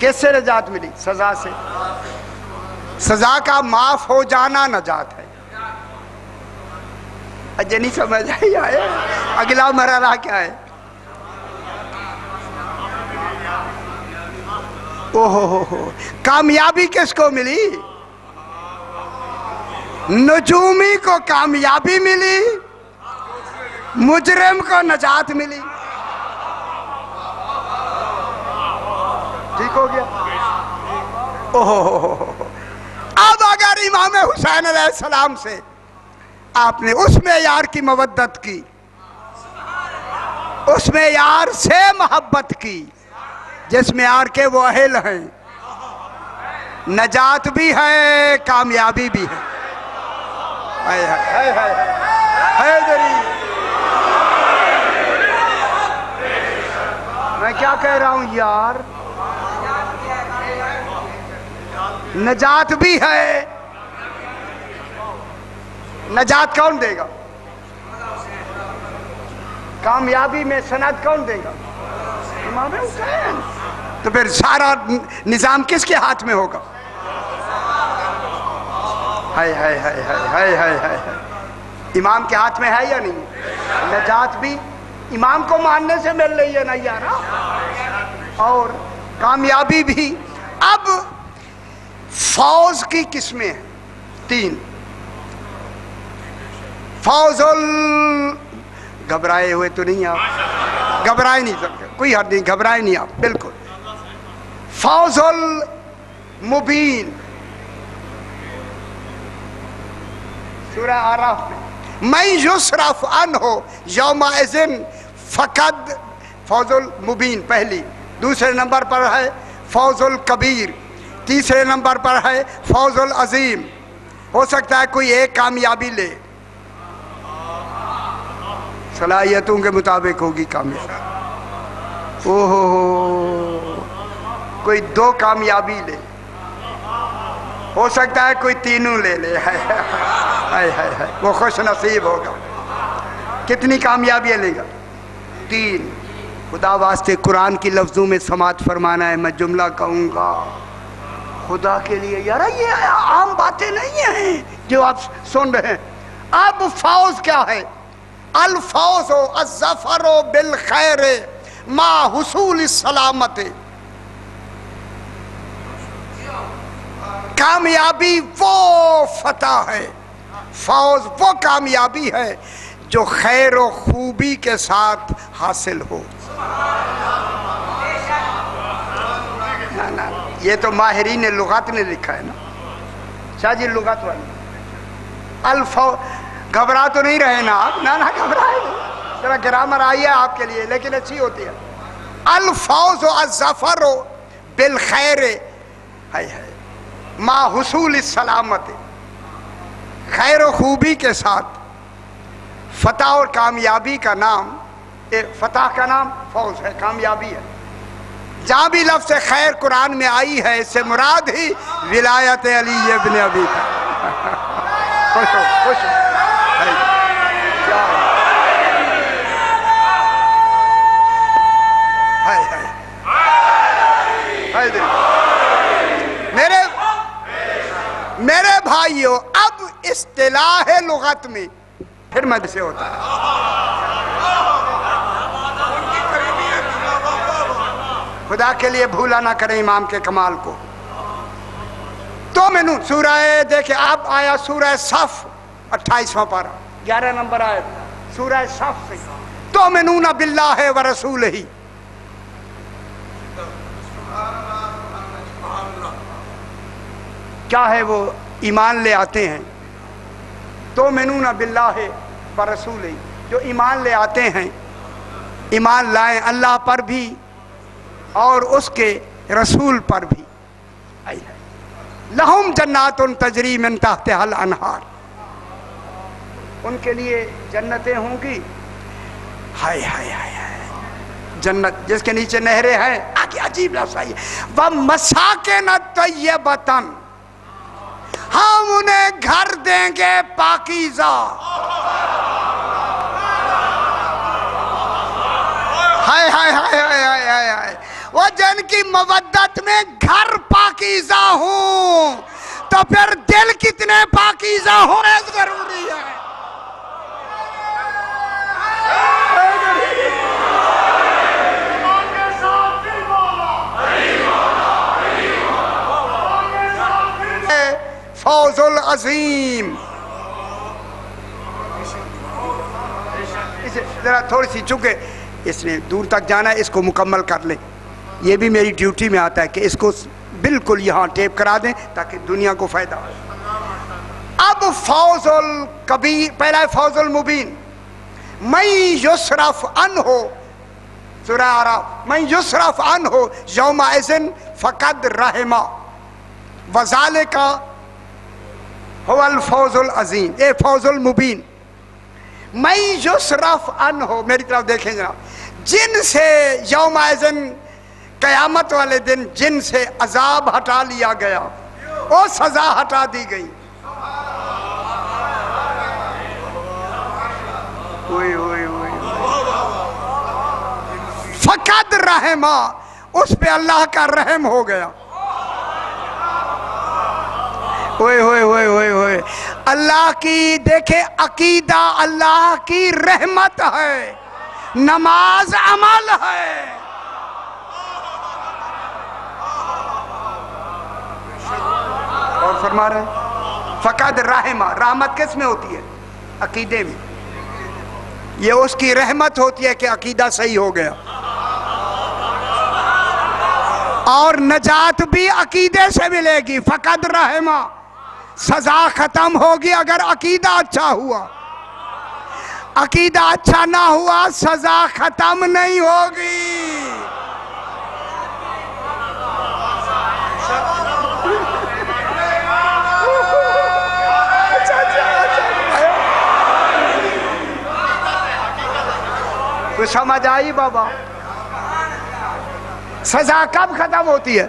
کس سے نجات ملی؟ سزا سے. سزا کا معاف ہو جانا نجات ہے. اجے نہیں سمجھ آئی آئے اگلا مرحلہ کیا ہے؟ اوہ کامیابی کس کو ملی؟ نجومی کو کامیابی ملی، مجرم کو نجات ملی. ٹھیک ہو گیا؟ اوہ اب اگر امام حسین علیہ السلام سے آپ نے اس معیار کی مودت کی، اس معیار سے محبت کی جس معیار کے وہ اہل ہیں، نجات بھی ہے کامیابی بھی ہے. میں کیا کہہ رہا ہوں یار؟ نجات بھی ہے. نجات کون دے گا؟ کامیابی میں سند کون دے گا؟ امام حسین. تو پھر سارا نظام کس کے ہاتھ میں ہوگا؟ ہائے ہائے ہائے ہائے ہائے ہائے. امام کے ہاتھ میں ہے یا نہیں؟ نجات بھی امام کو ماننے سے مل رہی ہے نا یار، اور کامیابی بھی. اب فوز کی قسمیں ہیں 3. فوز گھبرائے ہوئے تو نہیں آپ؟ گھبرائے نہیں سکتے، کوئی حد نہیں، گھبرائے نہیں آپ بالکل. فوز المبین سورہ اعراف میں من یصرف عنہ یومئذ فقد فوز المبین پہلی. دوسرے نمبر پر ہے فوز الکبیر. تیسرے نمبر پر ہے فوز العظیم. ہو سکتا ہے کوئی ایک کامیابی لے، صلاحیتوں کے مطابق ہوگی کامیابی. کوئی 2 کامیابی لے، ہو سکتا ہے کوئی 3 لے لے. وہ خوش نصیب ہوگا. کتنی کامیابیاں لے گا؟ 3. خدا واسطے قرآن کی لفظوں میں سماعت فرمانا ہے. میں جملہ کہوں گا خدا کے لیے یار، یہ عام باتیں نہیں ہیں جو آپ سن رہے ہیں. اب فوز کیا ہے؟ الفوز الظفر بالخیر ما حصول السلامت. کامیابی وہ فتح ہے، فوز وہ کامیابی ہے جو خیر و خوبی کے ساتھ حاصل ہو. نا یہ تو ماہرین لغات نے لکھا ہے نا. شاہ جی لغات والے گھبرا تو نہیں رہے نا آپ؟ نہ گھبرائے، ذرا گرامر آئی ہے آپ کے لیے لیکن اچھی ہوتی ہے. الفوز الظفر بالخیر ما حصول السلامت. خیر و خوبی کے ساتھ فتح اور کامیابی کا نام، فتح کا نام فوز ہے، کامیابی ہے. جہاں بھی لفظ خیر قرآن میں آئی ہے اس سے مراد ہی ولایت علی ابن ابی طالب. خوش ہو خوش ہو. میرے بھائیو، اب اصطلاح لغت میں پھر مد سے ہوتا ہے. خدا کے لیے بھولا نہ کریں امام کے کمال کو. تو میں نے سورہ دیکھیں اب آیا سورہ صف 28واں پارہ 11 نمبر آیت سورہ صف سے. تؤمنون باللہ ورسولہ، کیا ہے وہ ایمان لے آتے ہیں. تؤمنون باللہ ورسولہ، جو ایمان لے آتے ہیں، ایمان لائیں اللہ پر بھی اور اس کے رسول پر بھی. لہم جنات تجری من تحتہا الانہار، ان کے لیے جنتیں ہوں گی. ہائے ہائے ہائے جنت جس کے نیچے نہریں ہیں. آگے عجیب لفظ آئی ہے وَمَسَاكِنَ طَيِّبَةً، ہم انہیں گھر دیں گے پاکیزہ. ہائے ہائے ہائے ہائے ہائے ہائے. وہ جن کی مودت میں گھر پاکیزہ ہوں تو پھر دل کتنے پاکیزہ ہونے ضروری ہے. فوز العظیم. ذرا تھوڑی سی چونکہ اس نے دور تک جانا ہے اس کو مکمل کر لیں. یہ بھی میری ڈیوٹی میں آتا ہے کہ اس کو بالکل یہاں ٹیپ کرا دیں تاکہ دنیا کو فائدہ ہو. اب فوز الکبیر پہلا ہے فوز المبین. من یصرف عنہ سورہ اعراف من یصرف عنہ یومئذ فقد رحمہ وذالک هو الفوز العظیم. اے فوز المبین. من یصرف عنہ میری طرف دیکھیں جناب. جن سے یومئذ قیامت والے دن جن سے عذاب ہٹا لیا گیا وہ سزا ہٹا دی گئی. فقد رحمہ اس پہ اللہ کا رحم ہو گیا. ہوئے ہوئے ہوئے ہوئے ہوئے. اللہ کی دیکھے عقیدہ اللہ کی رحمت ہے, نماز عمل ہے. اور فرما رہے ہیں فقد رحمہ. رحمت کس میں ہوتی ہے؟ عقیدے میں. یہ اس کی رحمت ہوتی ہے کہ عقیدہ صحیح ہو گیا. اور نجات بھی عقیدے سے ملے گی. فقد رحمہ. سزا ختم ہوگی اگر عقیدہ اچھا ہوا. عقیدہ اچھا نہ ہوا سزا ختم نہیں ہوگی. تو سمجھ آئی بابا؟ سزا کب ختم ہوتی ہے؟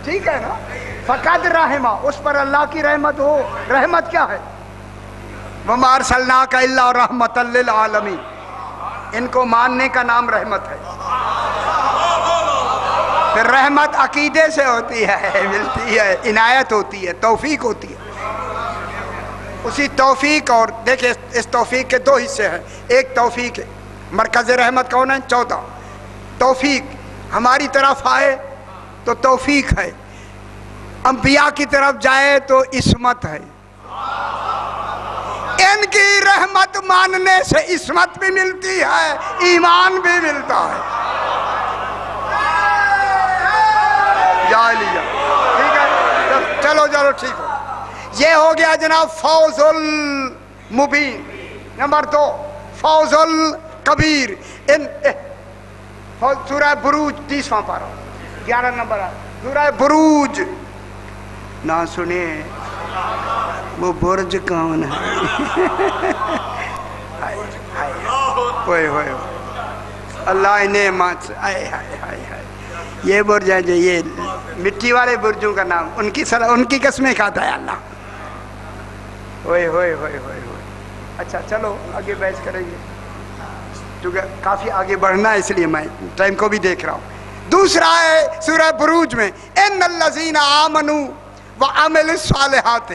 ٹھیک ہے نا. فقد رحمہ اس پر اللہ کی رحمت ہو. رحمت کیا ہے؟ وَمَا أَرْسَلْنَاكَ إِلَّا رَحْمَةً لِّلْعَالَمِينَ. ان کو ماننے کا نام رحمت ہے. پھر رحمت عقیدے سے ہوتی ہے, ملتی ہے, عنایت ہوتی ہے, توفیق ہوتی ہے. اسی توفیق. اور دیکھیں اس توفیق کے دو حصے ہیں. ایک توفیق ہے مرکز رحمت کون ہے؟ 14. توفیق ہماری طرف آئے تو توفیق ہے, انبیاء کی طرف جائے تو عصمت ہے. ان کی رحمت ماننے سے عصمت بھی ملتی ہے, ایمان بھی ملتا ہے. جا لیا. ٹھیک ہے چلو چلو ٹھیک ہو. یہ ہو گیا جناب فوز المبین. نمبر 2 فوز الکبیر. سورہ بروج 30واں پارہ 11 نمبر ہے. سورہ بروج نہ سنے وہ برج کون ہے؟ ہوئے ہوئے اللہ نعمت. یہ برج ہے جو یہ مٹی والے برجوں کا نام ان کی قسمیں کھاتا ہے اللہ. ہوئے ہوئے ہوئے ہوئے ہوئے. اچھا چلو آگے بحث کریں گے کیونکہ کافی آگے بڑھنا ہے اس لیے میں ٹائم کو بھی دیکھ رہا ہوں. دوسرا ہے سورہ بروج میں ان الذین آمنوا وعملوا الصالحات.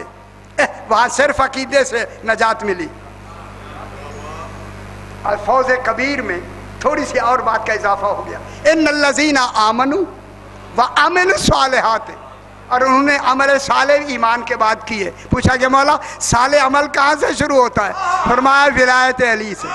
وہاں صرف عقیدے سے نجات ملی. الفوز کبیر میں تھوڑی سی اور بات کا اضافہ ہو گیا. ان الذین آمنوا وعملوا الصالحات. اور انہوں نے عمل صالح ایمان کے بعد کیے. پوچھا کہ مولا صالح عمل کہاں سے شروع ہوتا ہے؟ فرمایا ولایت علی سے.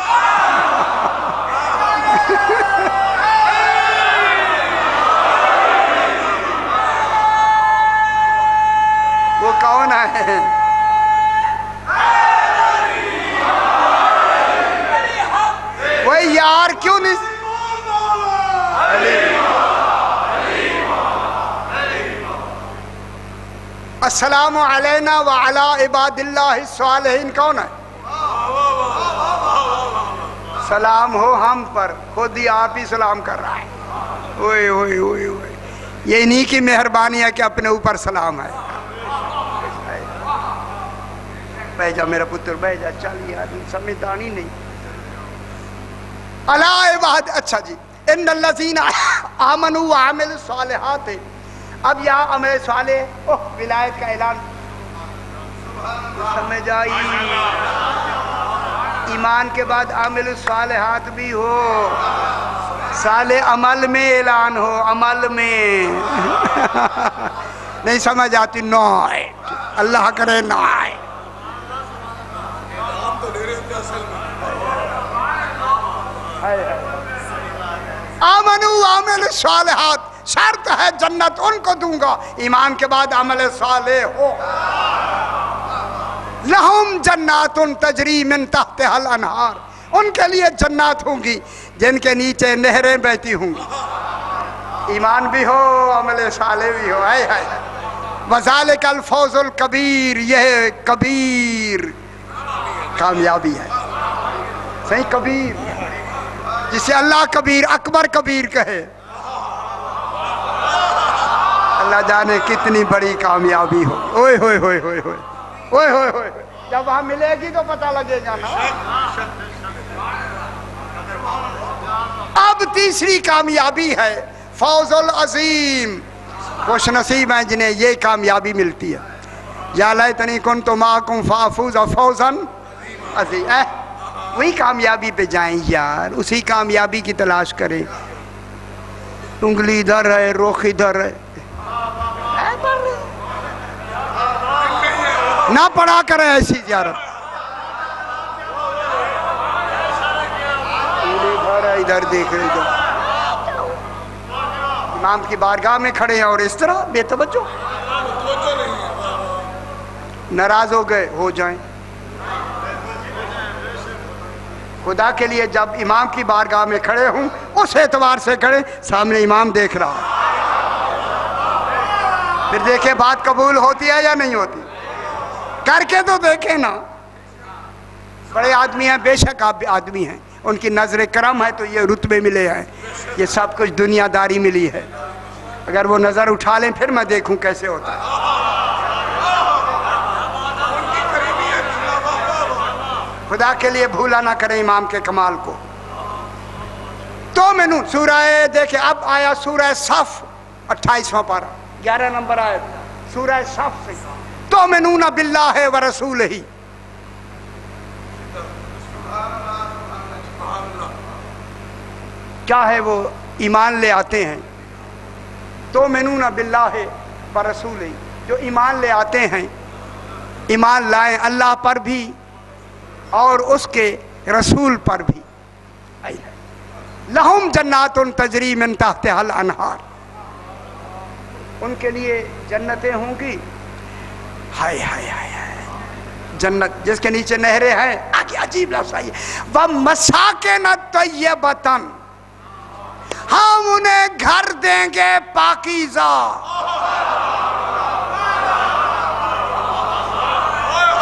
وہ کون ہے؟ وہ یار کیوں نہیں السلام علینا وعلی عباد اللہ الصالحین کون ہے؟ سلام ہو ہم پر, خود ہی آپ ہی سلام کر رہا ہے. اوئے اوئے اوئے اوئے. یہ انہی کی مہربانی ہے کہ اپنے اوپر سلام ہے. بہ جا میرا پتر بہ جا. چل یار سمجھدانی نہیں. اللہ عباد. اچھا جی ان الذین آمنوا وعملوا الصالحات. اب یہاں عمل صالح ولایت کا اعلان سمجھ آئی. ایمان کے بعد عمل الصالحات بھی ہو, صالح عمل میں اعلان ہو, عمل میں نہیں سمجھ آتی. نو آئے اللہ کرے نہ آئے. آمنو عامل صالحات, شرط ہے جنت ان کو دوں گا ایمان کے بعد عمل صالح ہو. لہم جنات تجری من تحتها الانہار, ان کے لیے جنات ہوں گی جن کے نیچے نہریں بہتی ہوں گی. ایمان بھی ہو عمل صالح بھی ہو. وذالک الفوز الکبیر, یہ کبیر کامیابی ہے. صحیح کبیر جسے اللہ کبیر اکبر کبیر کہے, اللہ جانے کتنی بڑی کامیابی ہو. اوئے ہوئے ہوئے ہوئے ہوئے اوئے ہوئے ہوئے, جب وہاں ملے گی تو پتہ لگے گا نا. اب تیسری کامیابی ہے فوز العظیم. خوش نصیب ہیں جنہیں یہ کامیابی ملتی ہے. یا لیتنی کنت معکم فافوز فوزا عظیم. وہی کامیابی پہ جائیں یار, اسی کامیابی کی تلاش کریں. انگلی ادھر ہے, رخ ادھر ہے, نہ پڑھا کریں ایسی زیارت. ادھر دیکھ رہے ادھر امام کی بارگاہ میں کھڑے ہیں اور اس طرح بے توجہ. ناراض ہو گئے ہو جائیں. خدا کے لیے جب امام کی بارگاہ میں کھڑے ہوں اس اعتبار سے کھڑے, سامنے امام دیکھ رہا, پھر دیکھیں بات قبول ہوتی ہے یا نہیں ہوتی. کر کے تو دیکھیں نا. بڑے آدمی ہیں, بے شک آپ آدمی ہیں, ان کی نظر کرم ہے تو یہ رتبے ملے ہیں, یہ سب کچھ دنیا داری ملی ہے. اگر وہ نظر اٹھا لیں پھر میں دیکھوں کیسے ہوتا ہے. خدا کے لیے بھولا نہ کریں امام کے کمال کو. تو میں نے سورہ دیکھیں, اب آیا سورہ صف 28واں پارہ 11 نمبر آئے سورہ صف سے. تؤمنون باللہ ورسولہ, کیا ہے وہ ایمان لے آتے ہیں. تؤمنون باللہ ورسولہ, جو ایمان لے آتے ہیں, ایمان لائیں اللہ پر بھی اور اس کے رسول پر بھی. لہم جنات تجری من تحتها الانہار, ان کے لیے جنتیں ہوں گی. ہائے ہائے ہائے, جنت جس کے نیچے نہریں ہیں. آگے عجیب لفظ آئیے, وَمَسَاكِنَ طَيِّبَةً, ہم انہیں گھر دیں گے پاکیزہ.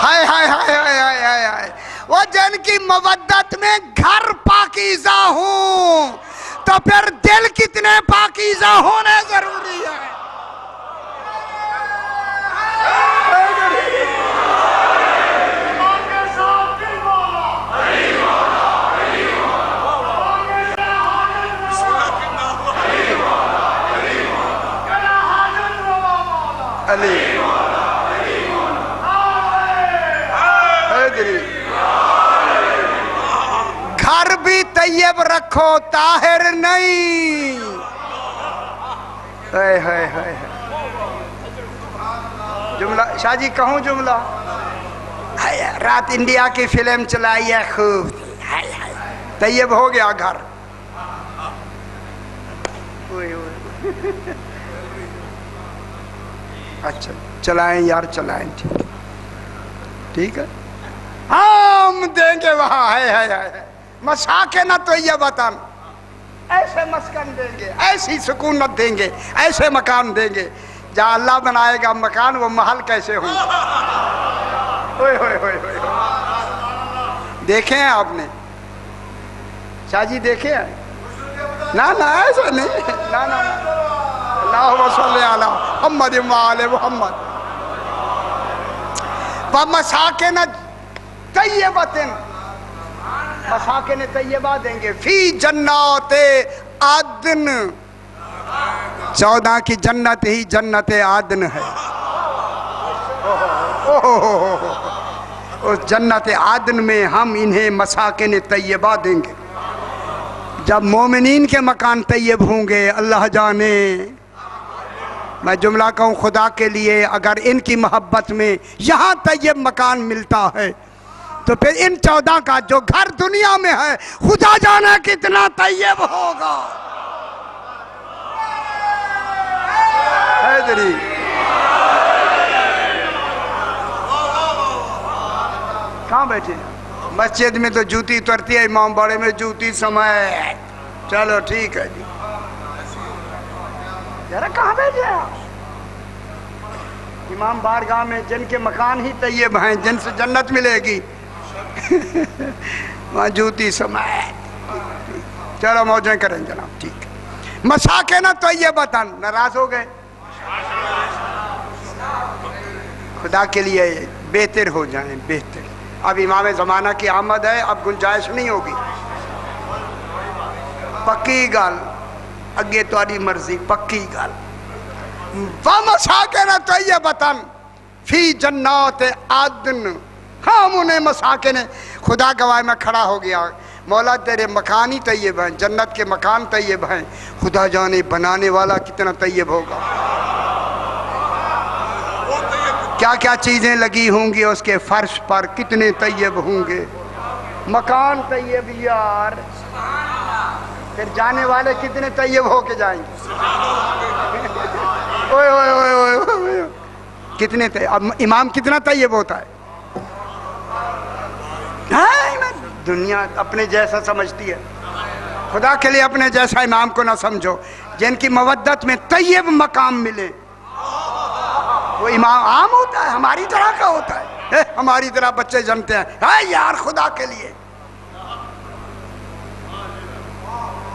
ہائے ہائے ہائے ہائے ہائے ہائے, وہ جن کی مودت میں گھر پاکیزہ ہوں تو پھر دل کتنے پاکیزہ ہونے ضروری ہے. گھر بھی طیب رکھو, طاہر نہیں. جملہ شاہ جی کہوں جملہ, رات انڈیا کی فلم چلائی ہے خوب, طیب ہو گیا گھر. اچھا چلائیں یار چلائیں, ٹھیک ہے, ہم دیں گے وہاں. ہے مساکن طیبۃ, ایسے مسکن دیں گے, ایسی سکونت دیں گے, ایسے مکان دیں گے. جہاں اللہ بنائے گا مکان وہ محل کیسے ہوں. دیکھے ہیں آپ نے شاہ جی, دیکھے ہیں نا ایسا نہیں, نا اللہم صلی علی محمد وآل محمد. وَمَسَاكِنَ طَيِّبَةٍ, مساکن طیبہ دیں گے فی جنات عدن. 14 کی جنت ہی جنت عدن ہے. اس جنت عدن میں ہم انہیں مساکن طیبہ دیں گے. جب مومنین کے مکان طیب ہوں گے اللہ جانے. میں جملہ کہوں خدا کے لیے، اگر ان کی محبت میں یہاں طیب مکان ملتا ہے تو پھر ان 14 کا جو گھر دنیا میں ہے خدا جانے کتنا طیب ہوگا. حیدری کہاں بیٹھے؟ مسجد میں تو جوتی اترتی ہے، امام باڑے میں جوتی سمائے. چلو ٹھیک ہے جی. ذرا کہاں بیٹھے آپ؟ امام بارگاہ میں جن کے مکان ہی طیب ہیں، جن سے جنت ملے گی، وہاں جوتی سمائے. چلو موجیں کریں جناب. ٹھیک ہے. مساکن طیبۃ. ناراض ہو گئے؟ خدا کے لیے بہتر ہو جائیں، بہتر. اب امام زمانہ کی آمد ہے، اب گنجائش نہیں ہوگی. پکی گل اگے تاری مرضی، پکی گل. وَمَسَاكِنَ طَيِّبَةً فِي جَنَّاتِ عَدْنٍ. ہم انہیں مساکن. خدا گواہ میں کھڑا ہو گیا، مولا تیرے مکان ہی طیب ہیں، جنت کے مکان طیب ہیں. خدا جانے بنانے والا کتنا طیب ہوگا. کیا کیا چیزیں لگی ہوں گی اس کے فرش پر، کتنے طیب ہوں گے. مکان طیب یار، پھر جانے والے کتنے طیب ہو کے جائیں گے. اوئے اوئے اوئے اوئے اوئے. کتنے طیب. اب امام کتنا طیب ہوتا ہے. دنیا اپنے جیسا سمجھتی ہے، خدا کے لیے اپنے جیسا امام کو نہ سمجھو. جن کی مودت میں طیب مقام ملے وہ امام عام ہوتا ہے، ہماری طرح کا ہوتا ہے. ہماری طرح بچے جنتے ہیں یار خدا کے لیے.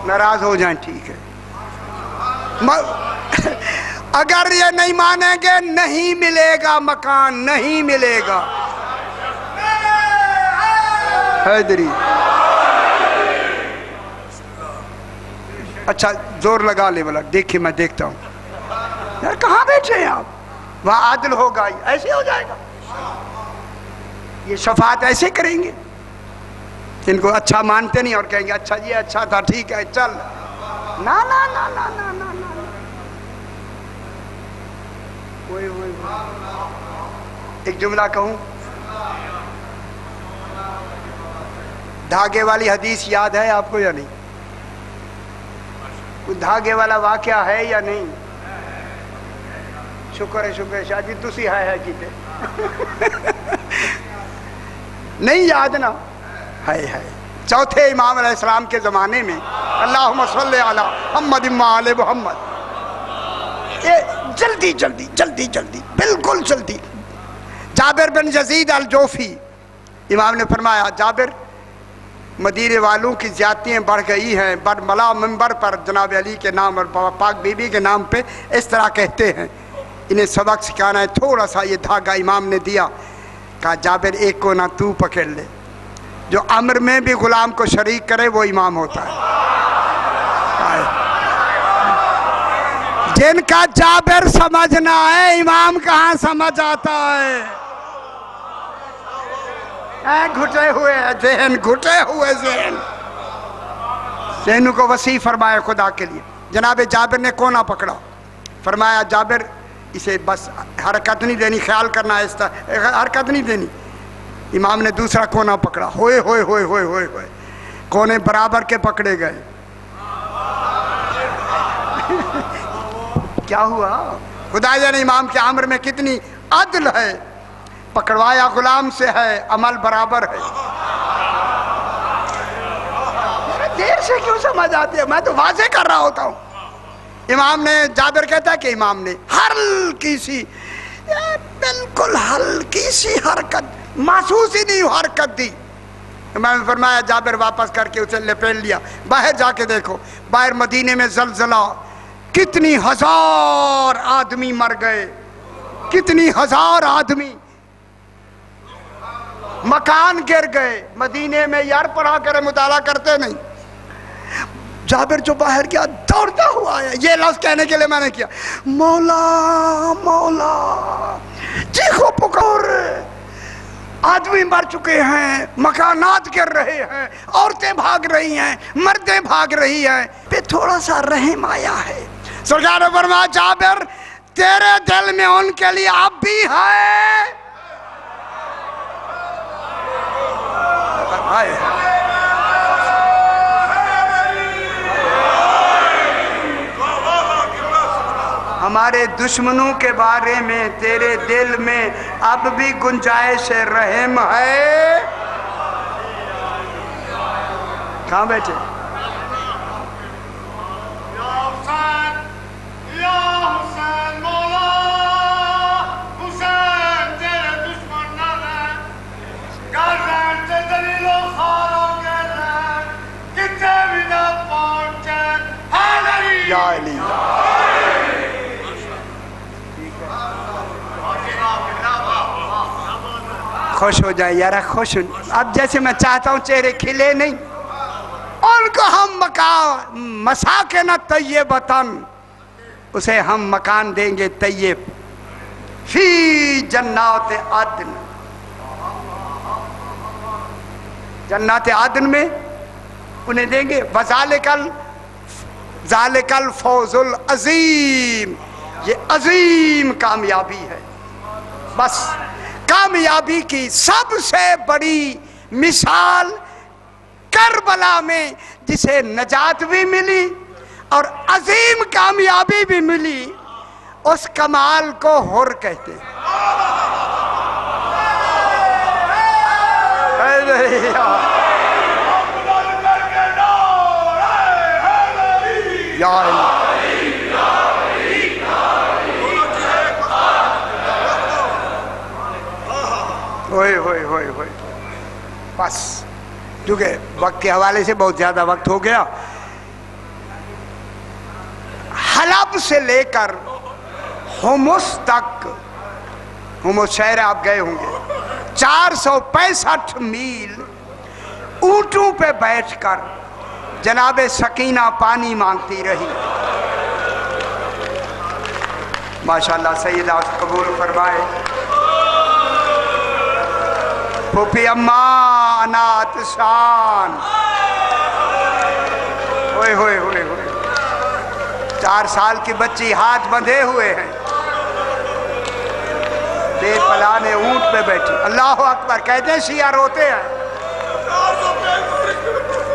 ناراض ہو جائیں ٹھیک ہے. اگر یہ نہیں مانیں گے نہیں ملے گا مکان، نہیں ملے گا. حیدری اچھا زور لگا لے والا. دیکھیں میں دیکھتا ہوں یار کہاں بیٹھے ہیں آپ. وہاں عادل ہوگا، ایسے ہو جائے گا. یہ شفاعت ایسے کریں گے. ان کو اچھا مانتے نہیں اور کہیں گے اچھا جی اچھا تھا ٹھیک ہے چل. نا نا نا نا نا نا نا. ایک جملہ کہوں، دھاگے والی حدیث یاد ہے آپ کو یا نہیں؟ کوئی دھاگے والا واقعہ ہے یا نہیں؟ شکر ہے شکر ہے. شاہ جی تسی ہے کیتے نہیں یاد نا. ہے چوتھے امام علیہ السلام کے زمانے میں اللہم صلی علی محمد وآل محمد. جلدی جلدی جلدی جلدی بالکل جلدی. جابر بن یزید الجوفی امام نے فرمایا جابر مدینے والوں کی زیادتیاں بڑھ گئی ہیں. برملا منبر پر جناب علی کے نام اور پاک بی بی کے نام پہ اس طرح کہتے ہیں. انہیں سبق سکھانا ہے. تھوڑا سا یہ دھاگا امام نے دیا، کہا جابر ایک کو نہ تو پکڑ لے. جو امر میں بھی غلام کو شریک کرے وہ امام ہوتا ہے. جن کا جابر سمجھنا ہے امام کہاں سمجھ آتا ہے. گھٹے ہوئے ذہن، گھٹے ہوئے ذہن. ذہن کو وسیع فرمایا خدا کے لیے. جناب جابر نے کونا پکڑا، فرمایا جابر اسے بس حرکت نہیں دینی، خیال کرنا ہے، حرکت نہیں دینی. امام نے دوسرا کونا پکڑا. ہوئے ہوئے ہوئے ہوئے ہوئے ہوئے کونے برابر کے پکڑے گئے. کیا ہوا؟ خدا جانے امام کے امر میں کتنی عدل ہے. پکڑوایا غلام سے ہے، عمل برابر ہے. دیر سے کیوں سمجھ آتی ہے؟ میں تو واضح کر رہا ہوتا ہوں. امام نے، جابر کہتا ہے کہ امام نے ہلکی سی، بالکل ہلکی سی حرکت، محسوس ہی نہیں حرکت دی. امام نے فرمایا جابر واپس کر کے اسے لپیٹ لیا. باہر جا کے دیکھو، باہر مدینے میں زلزلہ، کتنی ہزار آدمی مر گئے، کتنی ہزار آدمی. مکان گر گئے. مدینے میں یار پڑھا کرے مطالعہ کرتے نہیں. جابر جو باہر گیا دوڑتا ہوا آیا. یہ لفظ کہنے کے لیے میں نے کیا, مولا مولا چیخو پکار. آدمی مر چکے ہیں, مکانات گر رہے ہیں, عورتیں بھاگ رہی ہیں, مردیں بھاگ رہی ہیں, پہ تھوڑا سا رحم آیا ہے. سرکار نے فرمایا جابر تیرے دل میں ان کے لیے اب بھی ہے. ہمارے دشمنوں کے بارے میں تیرے دل میں اب بھی گنجائش رحم ہے. کہاں بیٹھے؟ یا علی خوش ہو جائے یارا, خوش ہو. اب جیسے میں چاہتا ہوں چہرے کھلے نہیں. ان کو ہم مساکن طیبتن, اسے ہم مکان دیں گے طیب, فی جنات عدن, جنات عدن میں انہیں دیں گے. ذالک الفوز العظیم, یہ عظیم کامیابی ہے. بس کامیابی کی سب سے بڑی مثال کربلا میں جسے نجات بھی ملی اور عظیم کامیابی بھی ملی, اس کمال کو حر کہتے ہیں. یا ہوئے ہوئے ہوئے ہوئے. بس کیونکہ وقت کے حوالے سے بہت زیادہ وقت ہو گیا. حلب سے لے کر حمص تک, حمص شہر آپ گئے ہوں گے, 465 میل اونٹوں پہ بیٹھ کر جناب سکینہ پانی مانگتی رہی. ماشاءاللہ سیدہ قبول فرمائے. پھوپھی اماں انا عطشان, ہوئے ہوئے ہوئے ہوئے. 4 سال کی بچی ہاتھ بندھے ہوئے ہیں, بے پلانے اونٹ پہ بیٹھی. اللہ اکبر کہتے ہیں شیعہ روتے ہیں.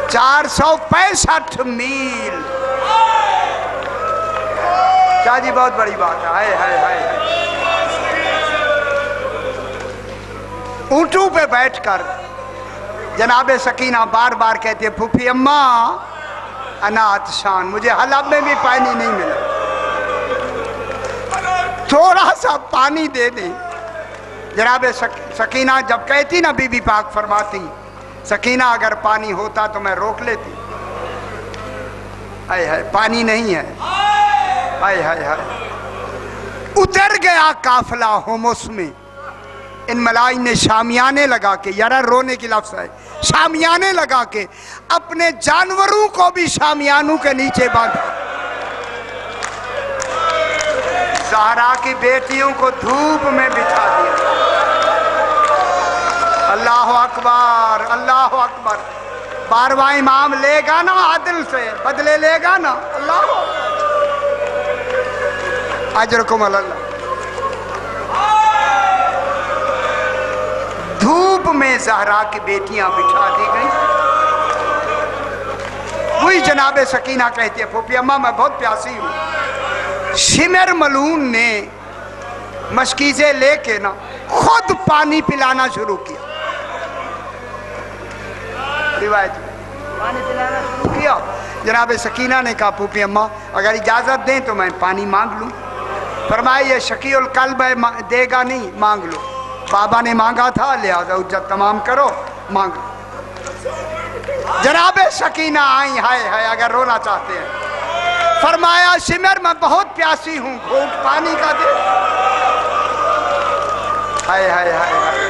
465 میل. کیا جی بہت بڑی بات ہے. ہائے ہائے ہائے. اونٹوں پہ بیٹھ کر جناب سکینہ بار بار کہتے ہیں پھوپھی اماں انا عطشان, مجھے حلب میں بھی پانی نہیں ملا, تھوڑا سا پانی دے دیں. جناب سکینہ جب کہتی نا, بی بی پاک فرماتی سکینہ اگر پانی ہوتا تو میں روک لیتی. ہائے ہائے پانی نہیں ہے. ہائے ہائے ہائے. اتر گیا قافلہ حمص میں. ان ملائن نے شامیانے لگا کے, یارا رونے کی لفظ ہے, شامیانے لگا کے اپنے جانوروں کو بھی شامیانوں کے نیچے باندھا. زہرا کی بیٹیوں کو دھوپ میں بٹھا دیا. اللہ اکبر اللہ اکبر. 12واں امام لے گا نا عدل سے, بدلے لے گا نا. اللہ اجرکم اللہ. دھوپ میں زہرا کی بیٹیاں بٹھا دی گئیں. وہی جناب سکینہ کہتی ہے پھوپھی اماں میں بہت پیاسی ہوں. شمر ملون نے مشکیزیں لے کے نا خود پانی پلانا شروع کیا. روایت میں پانی پلانا شروع کیا. جناب سکینہ نے کہا پھوپھی اماں اگر اجازت دیں تو میں پانی مانگ لوں. فرمایا یہ شقی القلب ہے, دے گا نہیں, مانگ لو. بابا نے مانگا تھا لہذا حجت تمام کرو, مانگ لو. جناب سکینہ آئی. ہائے ہائے اگر رونا چاہتے ہیں. فرمایا شمر میں بہت پیاسی ہوں, گھونٹ پانی کا دے. ہائے ہائے ہائے ہائے.